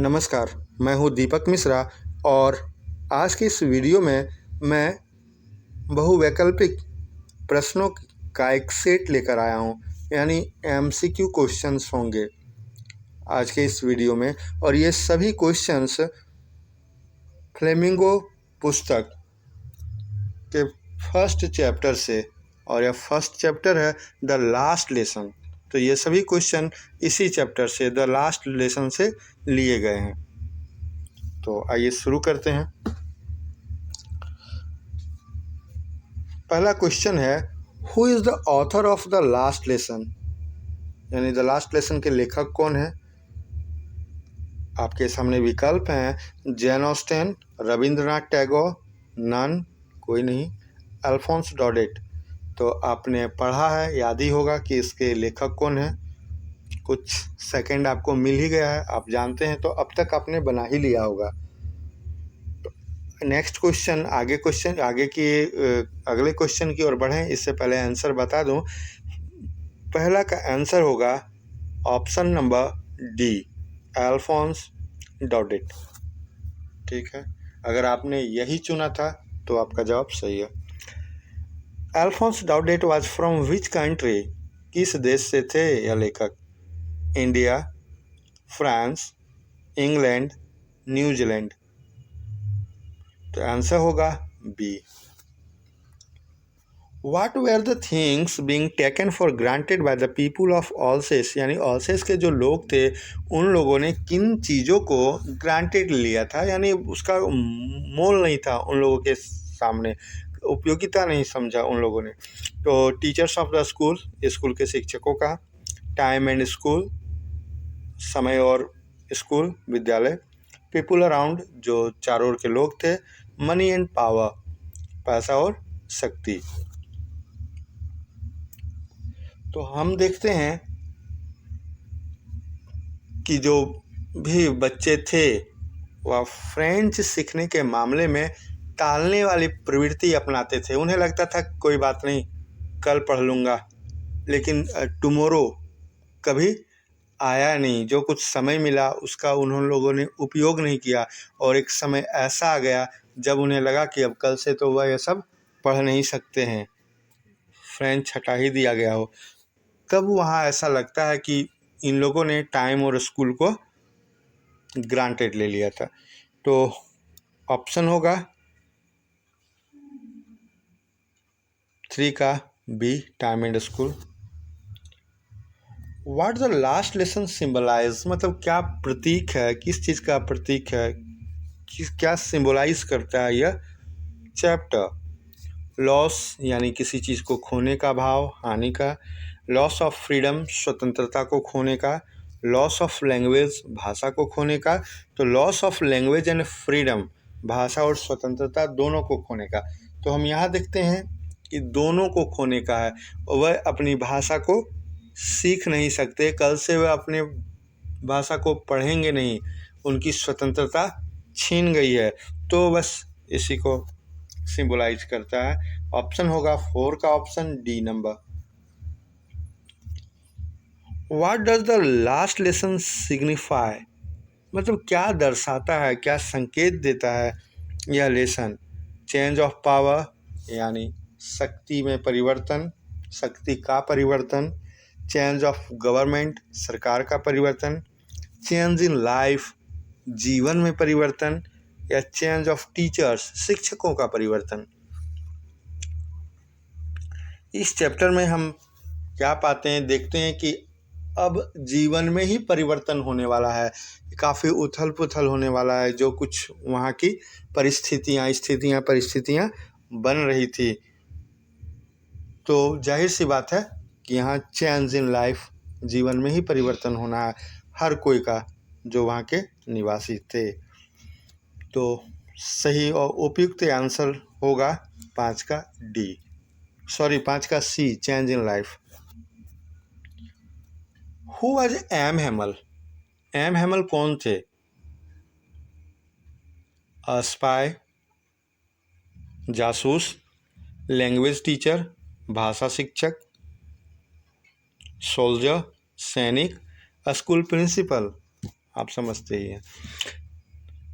नमस्कार, मैं हूँ दीपक मिश्रा और आज की इस वीडियो में मैं बहुवैकल्पिक प्रश्नों का एक सेट लेकर आया हूँ, यानी एमसीक्यू क्वेश्चंस होंगे आज के इस वीडियो में। और ये सभी क्वेश्चंस फ्लेमिंगो पुस्तक के फर्स्ट चैप्टर से, और यह फर्स्ट चैप्टर है द लास्ट लेसन। तो ये सभी क्वेश्चन इसी चैप्टर से, द लास्ट लेसन से लिए गए हैं। तो आइए शुरू करते हैं। पहला क्वेश्चन है, who is the author of the last lesson, यानी द लास्ट लेसन के लेखक कौन है। आपके सामने विकल्प हैं जैन ऑस्टेन, रविंद्रनाथ टैगोर, नन, कोई नहीं, अल्फोंस डॉडेट। तो आपने पढ़ा है, याद ही होगा कि इसके लेखक कौन है। कुछ सेकंड आपको मिल ही गया है, आप जानते हैं, तो अब तक आपने बना ही लिया होगा। नेक्स्ट क्वेश्चन, आगे की अगले क्वेश्चन की ओर बढ़ें, इससे पहले आंसर बता दूं। पहला का आंसर होगा option number D, Alphonse Daudet. ठीक है, अगर आपने यही चुना था तो आपका जवाब सही है। Alphonse Daudet was from which country, किस देश से थे यह लेखक। India, France, England, New Zealand. तो आंसर होगा B. What were the things being taken for granted by the people of ऑल्सेस, यानी ऑल्सेस के जो लोग थे उन लोगों ने किन चीज़ों को ग्रांटेड लिया था, यानी उसका मोल नहीं था उन लोगों के सामने, उपयोगिता नहीं समझा उन लोगों ने। तो teachers of the school, school के शिक्षकों का, टाइम एंड स्कूल, समय और स्कूल विद्यालय, पीपुल अराउंड जो चारों ओर के लोग थे, मनी एंड पावर पैसा और शक्ति। तो हम देखते हैं कि जो भी बच्चे थे वह फ्रेंच सीखने के मामले में टालने वाली प्रवृत्ति अपनाते थे। उन्हें लगता था कोई बात नहीं, कल पढ़ लूँगा, लेकिन टुमारो कभी आया नहीं। जो कुछ समय मिला उसका उन्होंने लोगों ने उपयोग नहीं किया, और एक समय ऐसा आ गया जब उन्हें लगा कि अब कल से तो वह यह सब पढ़ नहीं सकते हैं, फ्रेंच हटा ही दिया गया हो। तब वहाँ ऐसा लगता है कि इन लोगों ने टाइम और स्कूल को ग्रांटेड ले लिया था। तो ऑप्शन होगा 3 का B, time and school. What the last lesson symbolise, मतलब क्या प्रतीक है, किस चीज़ का प्रतीक है, क्या सिंबलाइज करता है यह चैप्टर। लॉस, यानी किसी चीज़ को खोने का भाव, हानि का। लॉस ऑफ फ्रीडम, स्वतंत्रता को खोने का। लॉस ऑफ लैंग्वेज, भाषा को खोने का। तो loss of language and freedom, भाषा और स्वतंत्रता दोनों को खोने का। तो हम यहाँ देखते हैं कि दोनों को खोने का है। वह अपनी भाषा को सीख नहीं सकते, कल से वह अपने भाषा को पढ़ेंगे नहीं, उनकी स्वतंत्रता छीन गई है। तो बस इसी को सिंबलाइज करता है। ऑप्शन होगा 4 का option D number. What does the last lesson signify, मतलब क्या दर्शाता है, क्या संकेत देता है यह लेसन। चेंज ऑफ पावर, यानी शक्ति में परिवर्तन, शक्ति का परिवर्तन। चेंज ऑफ गवर्नमेंट, सरकार का परिवर्तन। चेंज इन लाइफ, जीवन में परिवर्तन। या चेंज ऑफ टीचर्स, शिक्षकों का परिवर्तन। इस चैप्टर में हम क्या पाते हैं, देखते हैं कि अब जीवन में ही परिवर्तन होने वाला है, काफ़ी उथल पुथल होने वाला है। जो कुछ वहाँ की परिस्थितियाँ बन रही थी, तो जाहिर सी बात है कि यहाँ चेंज इन लाइफ, जीवन में ही परिवर्तन होना है हर कोई का, जो वहाँ के निवासी थे। तो सही और उपयुक्त आंसर होगा 5 का डी, 5 का C, change in life. Who was M Hamel, M Hamel कौन थे। स्पाई, जासूस, लैंग्वेज टीचर, भाषा शिक्षक, सोल्जर, सैनिक, स्कूल प्रिंसिपल। आप समझते ही हैं।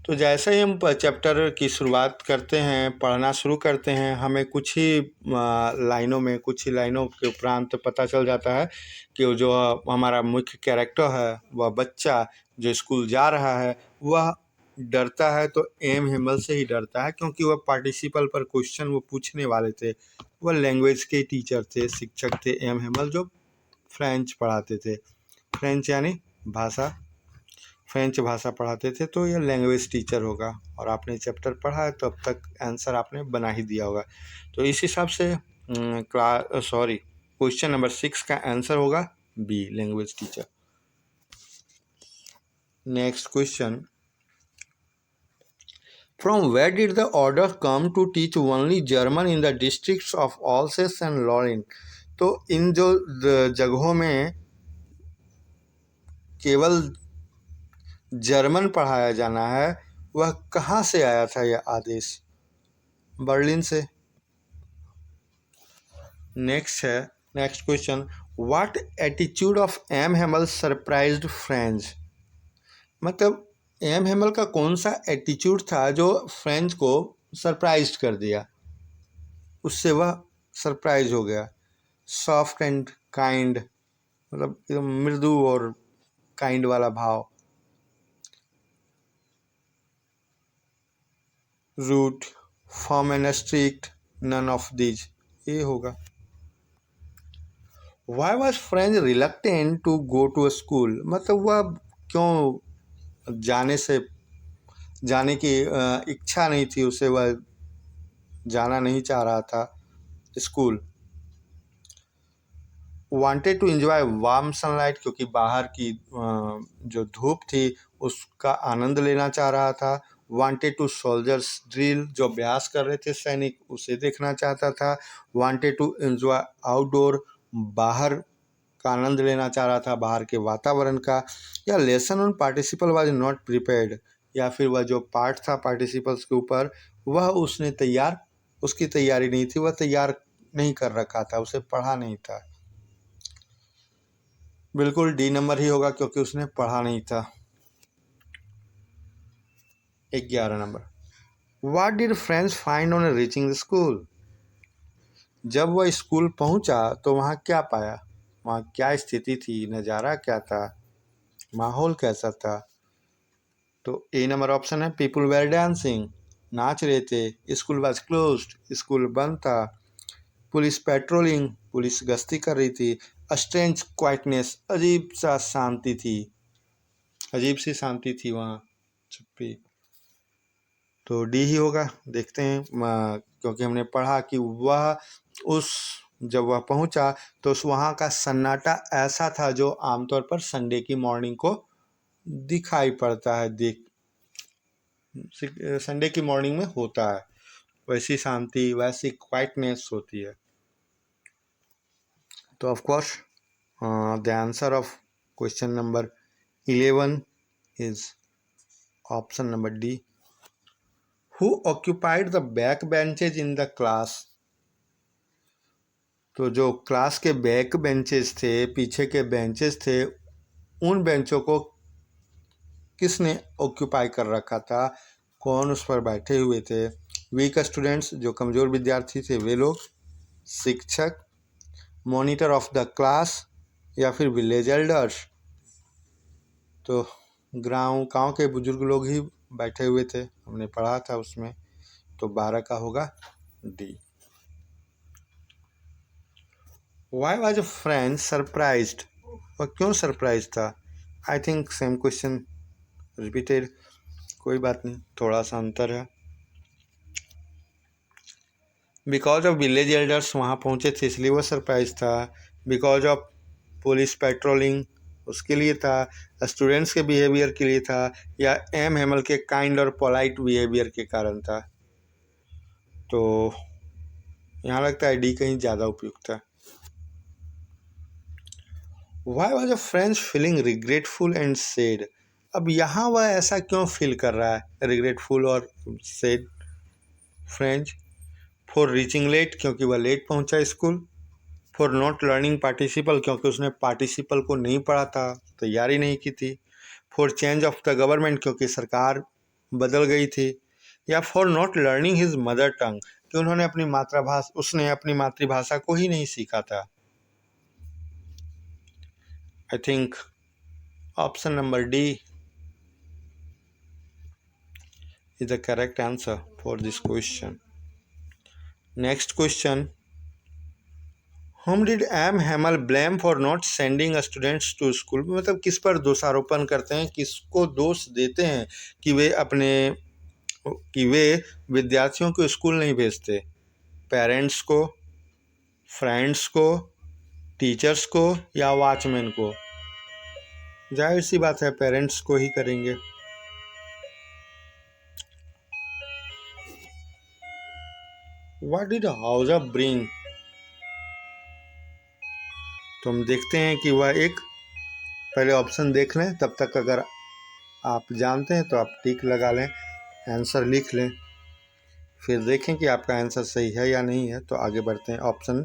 तो जैसे ही हम चैप्टर की शुरुआत करते हैं, पढ़ना शुरू करते हैं, हमें कुछ ही लाइनों में, कुछ ही लाइनों के उपरांत पता चल जाता है कि वो जो हमारा मुख्य कैरेक्टर है, वह बच्चा जो स्कूल जा रहा है, वह डरता है तो एम हेमल से ही डरता है, क्योंकि वह पार्टिसिपल पर क्वेश्चन वो पूछने वाले थे। वह लैंग्वेज के टीचर थे, शिक्षक थे एम हेमल, जो फ्रेंच पढ़ाते थे। फ्रेंच यानी भाषा, फ्रेंच भाषा पढ़ाते थे, तो ये लैंग्वेज टीचर होगा। और आपने चैप्टर पढ़ा है तो अब तक आंसर आपने बना ही दिया होगा। तो इस हिसाब से क्वेश्चन नंबर 6 का आंसर होगा B, language teacher. Next question, from where did the order come to teach only German in the districts of Alsace and Lorraine? तो इन जो जगहों में केवल जर्मन पढ़ाया जाना है, वह कहाँ से आया था यह आदेश? बर्लिन से। Next question, what attitude of M Hamel surprised French? मतलब एम हेमल का कौन सा एटीट्यूड था जो फ्रेंच को सरप्राइज कर दिया, उससे वह सरप्राइज हो गया? सॉफ्ट एंड काइंड, मतलब एकदम मृदु और काइंड वाला भाव। Rude, firm and strict, none of these, ये होगा। Why was French reluctant to go to a school? मतलब वह क्यों जाने की इच्छा नहीं थी उसे, वह जाना नहीं चाह रहा था school. Wanted to enjoy warm sunlight, क्योंकि बाहर की जो धूप थी उसका आनंद लेना चाह रहा था। वांटेड टू सोल्जर्स ड्रिल, जो अभ्यास कर रहे थे सैनिक, उसे देखना चाहता था। वांटेड टू एंजॉय आउटडोर, बाहर का आनंद लेना चाह रहा था, बाहर के वातावरण का। या lesson on participle was not prepared, या फिर वह जो पार्ट था पार्टिसिपल्स के ऊपर, वह उसकी तैयारी नहीं थी, वह तैयार नहीं कर रखा था, उसे पढ़ा नहीं था। बिल्कुल डी नंबर ही होगा, क्योंकि उसने पढ़ा नहीं था। 11 number, what did French find on reaching the school? जब वह स्कूल पहुंचा तो वहाँ क्या पाया, वहाँ क्या स्थिति थी, नज़ारा क्या था, माहौल कैसा था? तो ए नंबर ऑप्शन है, पीपल वेर डांसिंग, नाच रहे थे। स्कूल वाज क्लोज्ड, स्कूल बंद था। पुलिस पेट्रोलिंग, पुलिस गश्ती कर रही थी। स्ट्रेंज क्वाइटनेस, अजीब सा शांति थी, अजीब सी शांति थी वहाँ, चुप्पी। तो डी ही होगा। देखते हैं, क्योंकि हमने पढ़ा कि जब वह पहुंचा तो उस वहाँ का सन्नाटा ऐसा था जो आमतौर पर संडे की मॉर्निंग को दिखाई पड़ता है, संडे की मॉर्निंग में होता है, वैसी शांति, वैसी क्वाइटनेस होती है। तो of course the answer of question number 11 is option number D. Who occupied the back benches in the class? तो जो क्लास के बैक बेंचेस थे, पीछे के बेंचेस थे, उन बेंचों को किसने ऑक्यूपाई कर रखा था, कौन उस पर बैठे हुए थे? वीक स्टूडेंट्स, जो कमज़ोर विद्यार्थी थे वे लोग, शिक्षक, मॉनिटर ऑफ द क्लास, या फिर विलेज एल्डर्स? तो गाँव के बुजुर्ग लोग ही बैठे हुए थे, हमने पढ़ा था उसमें। तो 12 का होगा D. Why was French surprised? और क्यों सरप्राइज था? I think same question repeated, कोई बात नहीं, थोड़ा सा अंतर है। बिकॉज ऑफ विलेज एल्डर्स वहाँ पहुँचे थे इसलिए वो सरप्राइज था। बिकॉज ऑफ पुलिस पेट्रोलिंग उसके लिए था। स्टूडेंट्स के बिहेवियर के लिए था, या एम हेमल के काइंड और पोलाइट बिहेवियर के कारण था? तो यहाँ लगता है डी कहीं ज़्यादा उपयुक्त है। Why was a French feeling regretful and sad? अब यहाँ वह ऐसा क्यों फील कर रहा है, रिग्रेटफुल और sad? Franz for reaching late, क्योंकि वह लेट पहुँचा school. For not learning participle, क्योंकि उसने पार्टिसिपल को नहीं पढ़ा था, तैयारी नहीं की थी। For change of the government, क्योंकि सरकार बदल गई थी, या for not learning his mother tongue, कि उसने अपनी मातृभाषा को ही नहीं सीखा था। I think option number D is the correct answer for this question. Next question. Whom did M. Hamel blame for not sending students to school? मतलब किस पर दोषारोपण करते हैं, किसको दोष देते हैं कि वे विद्यार्थियों को स्कूल नहीं भेजते? पेरेंट्स को, फ्रेंड्स को, टीचर्स को या वॉचमैन को? जाहिर सी बात है पेरेंट्स को ही करेंगे। What did Hauser bring? तो हम देखते हैं कि वह एक, पहले ऑप्शन देख लें, तब तक अगर आप जानते हैं तो आप टिक लगा लें, आंसर लिख लें, फिर देखें कि आपका आंसर सही है या नहीं है। तो आगे बढ़ते हैं। ऑप्शन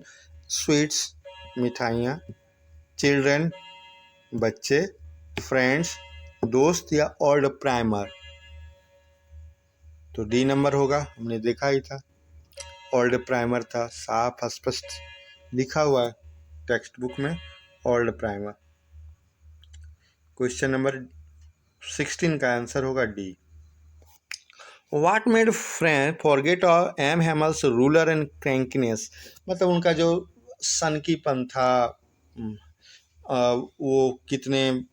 स्वीट्स, मिठाइयाँ, चिल्ड्रन, बच्चे, फ्रेंड्स, दोस्त या ओल्ड प्राइमर? तो डी नंबर होगा, हमने देखा ही था, ओल्ड प्राइमर था, साफ स्पष्ट लिखा हुआ है टेक्स्ट बुक में, ओल्ड प्राइमर। क्वेश्चन नंबर 16 का आंसर होगा D. What made friend forget M Hamel's ruler and crankiness? मतलब उनका जो सनकीपन था, वो कितने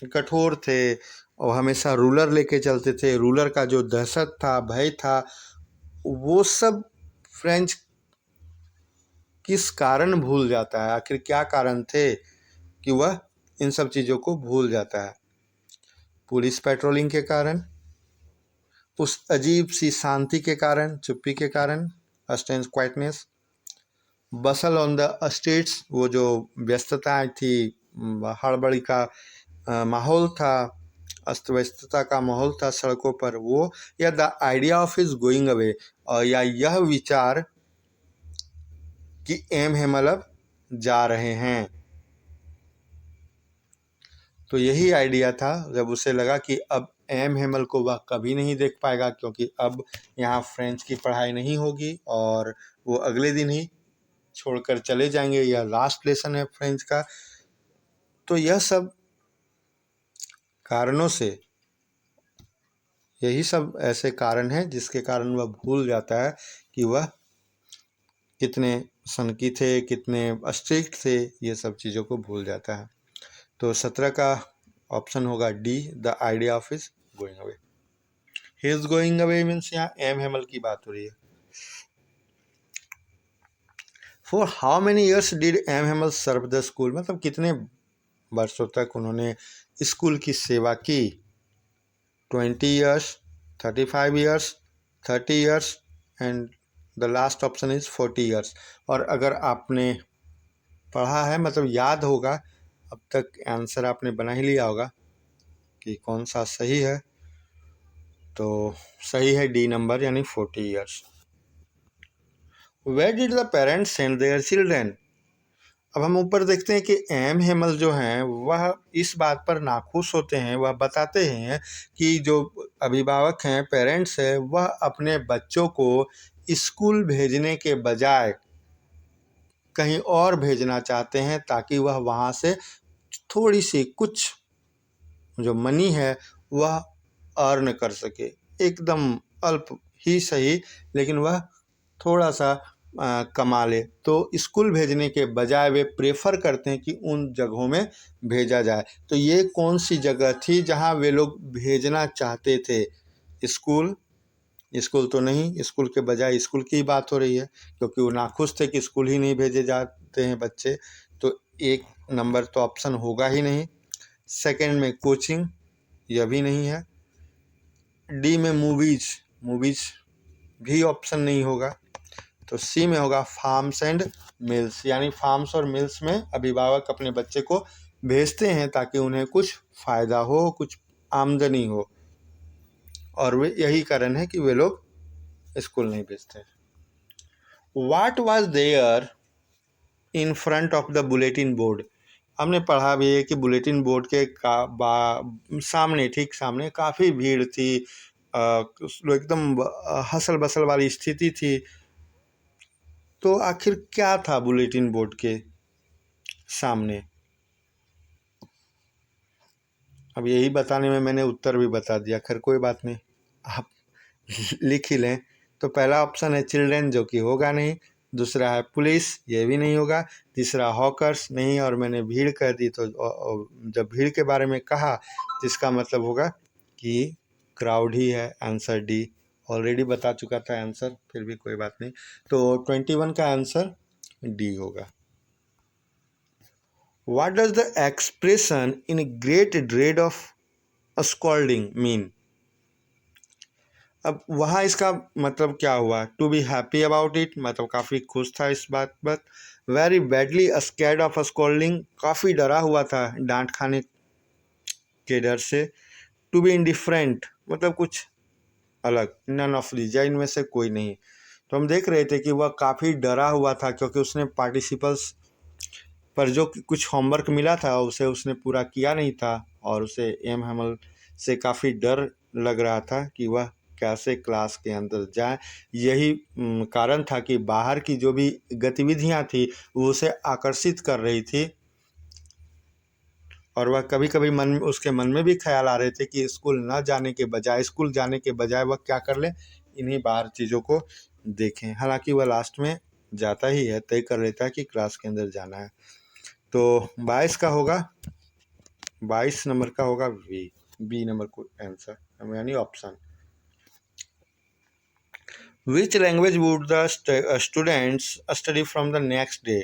कठोर थे और हमेशा रूलर लेके चलते थे, रूलर का जो दहशत था, भय था, वो सब फ्रेंच किस कारण भूल जाता है? आखिर क्या कारण थे कि वह इन सब चीज़ों को भूल जाता है? पुलिस पेट्रोलिंग के कारण, उस अजीब सी शांति के कारण, चुप्पी के कारण, stillness quietness, bustle on the streets, वो जो व्यस्तता थी, हड़बड़ी का माहौल था, अस्त व्यस्तता का माहौल था सड़कों पर, वो, या the idea of his going away, और या यह विचार कि एम हेमल अब जा रहे हैं। तो यही आइडिया था, जब उसे लगा कि अब एम हेमल को वह कभी नहीं देख पाएगा, क्योंकि अब यहाँ फ्रेंच की पढ़ाई नहीं होगी और वो अगले दिन ही छोड़कर चले जाएंगे, यह लास्ट लेसन है फ्रेंच का। तो यह सब कारणों से, यही सब ऐसे कारण हैं जिसके कारण वह भूल जाता है कि वह कितने सनकी थे, कितने स्ट्रिक्ट थे, ये सब चीज़ों को भूल जाता है। तो 17 का ऑप्शन होगा D, the idea of his going away. His going away means यहाँ एम हेमल की बात हो रही है। For how many years did M Hamel serve the school? मतलब कितने वर्षों तक उन्होंने स्कूल की सेवा की? 20 years, 35 years, 30 years and the last option is 40 years. और अगर आपने पढ़ा है, मतलब याद होगा, अब तक आंसर आपने बना ही लिया होगा कि कौन सा सही है। तो सही है डी नंबर, यानी 40 years. Where did the parents send their children? अब हम ऊपर देखते हैं कि एम हेमल जो हैं वह इस बात पर नाखुश होते हैं, वह बताते हैं कि जो अभिभावक हैं, पेरेंट्स हैं, वह अपने बच्चों को स्कूल भेजने के बजाय कहीं और भेजना चाहते हैं, ताकि वह वहाँ से थोड़ी सी कुछ जो मनी है वह अर्न कर सके, एकदम अल्प ही सही, लेकिन वह थोड़ा सा कमा ले। तो स्कूल भेजने के बजाय वे प्रेफर करते हैं कि उन जगहों में भेजा जाए। तो ये कौन सी जगह थी जहाँ वे लोग भेजना चाहते थे? स्कूल तो नहीं, स्कूल के बजाय स्कूल की बात हो रही है, क्योंकि वो नाखुश थे कि स्कूल ही नहीं भेजे जाते हैं बच्चे। तो एक नंबर तो ऑप्शन होगा ही नहीं। सेकंड में कोचिंग, यह भी नहीं है। डी में मूवीज भी ऑप्शन नहीं होगा। तो सी में होगा फार्म्स एंड मिल्स, यानी फार्म्स और मिल्स में अभिभावक अपने बच्चे को भेजते हैं ताकि उन्हें कुछ फ़ायदा हो, कुछ आमदनी हो, और वे यही कारण है कि वे लोग स्कूल नहीं भेजते। What was there in front of the bulletin board? हमने पढ़ा भी है कि बुलेटिन बोर्ड के सामने, ठीक सामने काफ़ी भीड़ थी, एकदम हसल बसल वाली स्थिति थी। तो आखिर क्या था बुलेटिन बोर्ड के सामने? अब यही बताने में मैंने उत्तर भी बता दिया, खैर कोई बात नहीं, आप लिख ही लें। तो पहला ऑप्शन है चिल्ड्रेन, जो कि होगा नहीं। दूसरा है पुलिस, ये भी नहीं होगा। तीसरा हॉकर्स, नहीं। और मैंने भीड़ कह दी, तो जब भीड़ के बारे में कहा तो इसका मतलब होगा कि क्राउड ही है। आंसर डी, ऑलरेडी बता चुका था आंसर, फिर भी कोई बात नहीं। तो 21 का आंसर डी होगा। What does the expression in great dread of scolding mean? अब वहाँ इसका मतलब क्या हुआ? To be happy about it, मतलब काफ़ी खुश था इस बात पर। Very badly scared of scolding, काफ़ी डरा हुआ था डांट खाने के डर से। टू बी इंडिफरेंट, मतलब कुछ अलग। नन ऑफ दीज, या इनमें से कोई नहीं। तो हम देख रहे थे कि वह काफ़ी डरा हुआ था, क्योंकि उसने पार्टिसिपल्स पर जो कुछ होमवर्क मिला था उसे उसने पूरा किया नहीं था, और उसे एम हैमल से काफ़ी डर लग रहा था कि वह कैसे क्लास के अंदर जाए। यही कारण था कि बाहर की जो भी गतिविधियां थी वो उसे आकर्षित कर रही थी, और वह कभी कभी उसके मन में भी ख्याल आ रहे थे कि स्कूल जाने के बजाय वह क्या कर ले, इन्हीं बाहर चीज़ों को देखें। हालांकि वह लास्ट में जाता ही है, तय कर लेता है कि क्लास के अंदर जाना है। तो 22 का होगा, 22 नंबर का होगा बी नंबर को आंसर, यानी option. Which language would the students study from the next day?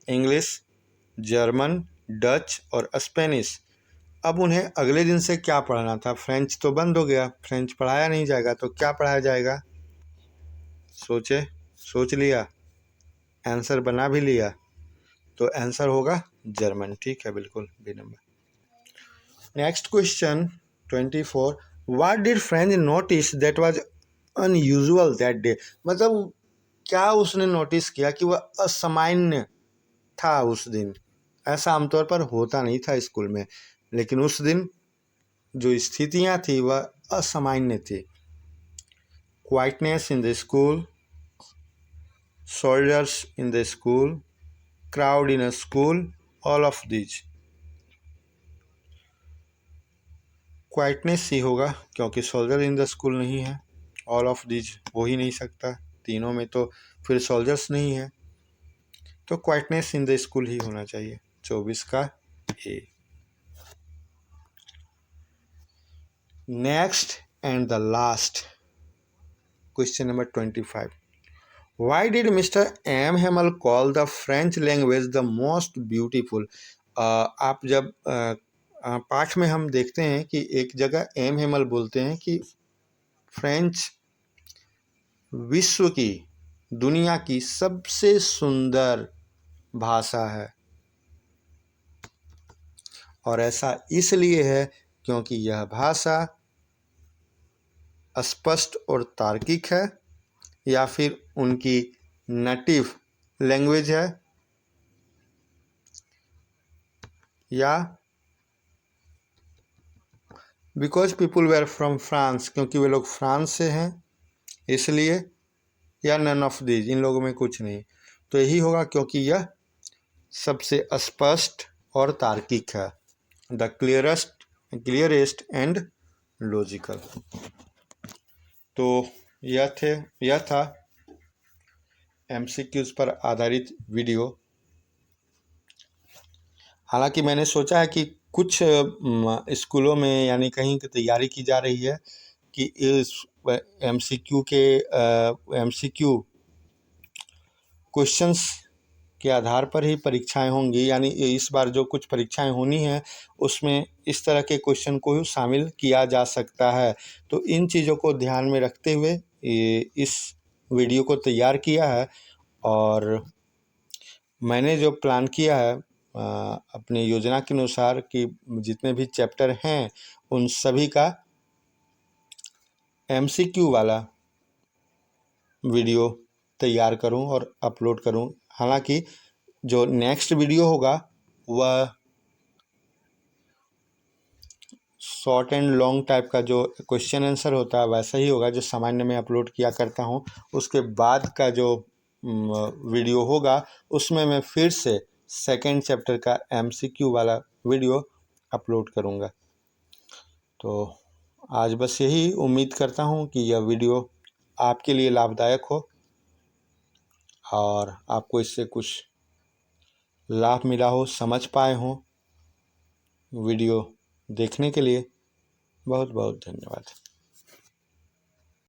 English, German, Dutch और स्पेनिश। अब उन्हें अगले दिन से क्या पढ़ना था? फ्रेंच तो बंद हो गया, फ्रेंच पढ़ाया नहीं जाएगा, तो क्या पढ़ाया जाएगा? सोच लिया, आंसर बना भी लिया? तो आंसर होगा जर्मन। ठीक है, बिल्कुल B number. Next question 24, what did Franz notice that was unusual that day? मतलब क्या उसने नोटिस किया कि वह असामान्य था उस दिन? ऐसा आमतौर पर होता नहीं था स्कूल में, लेकिन उस दिन जो स्थितियां थी वह असामान्य थी। Quietness in the school, soldiers in the school, crowd in a school, all of these. Quietness ही होगा, क्योंकि सोल्जर इन द स्कूल नहीं है। ऑल ऑफ दीज हो ही नहीं सकता, तीनों में तो फिर सोल्जर्स नहीं है, तो क्वाइटनेस इन द स्कूल ही होना चाहिए। 24 का A. Next and the last question number 25, why did mister M Hamel call the French language the most beautiful? आप जब पाठ में हम देखते हैं कि एक जगह एम हेमल बोलते हैं कि फ्रेंच विश्व की, दुनिया की सबसे सुंदर भाषा है, और ऐसा इसलिए है क्योंकि यह भाषा स्पष्ट और तार्किक है, या फिर उनकी नेटिव लैंग्वेज है, या because people were from France, क्योंकि वे लोग फ्रांस से हैं इसलिए, या नन ऑफ दीज, इन लोगों में कुछ नहीं। तो यही होगा, क्योंकि यह सबसे स्पष्ट और तार्किक है। The clearest and logical. तो यह था एमसीक्यूज पर आधारित वीडियो। हालांकि मैंने सोचा है कि कुछ स्कूलों में यानी कहीं की तैयारी की जा रही है कि इस एमसीक्यू क्वेश्चंस के आधार पर ही परीक्षाएं होंगी, यानी इस बार जो कुछ परीक्षाएं होनी हैं उसमें इस तरह के क्वेश्चन को शामिल किया जा सकता है। तो इन चीज़ों को ध्यान में रखते हुए इस वीडियो को तैयार किया है, और मैंने जो प्लान किया है अपनी योजना के अनुसार कि जितने भी चैप्टर हैं उन सभी का एमसीक्यू वाला वीडियो तैयार करूं और अपलोड करूं। हालांकि जो नेक्स्ट वीडियो होगा वह शॉर्ट एंड लॉन्ग टाइप का जो क्वेश्चन आंसर होता है वैसा ही होगा जो सामान्य में अपलोड किया करता हूँ। उसके बाद का जो वीडियो होगा उसमें मैं फिर से सेकेंड चैप्टर का MCQ वाला वीडियो अपलोड करूँगा। तो आज बस यही उम्मीद करता हूँ कि यह वीडियो आपके लिए लाभदायक हो और आपको इससे कुछ लाभ मिला हो, समझ पाए हों। वीडियो देखने के लिए बहुत बहुत धन्यवाद।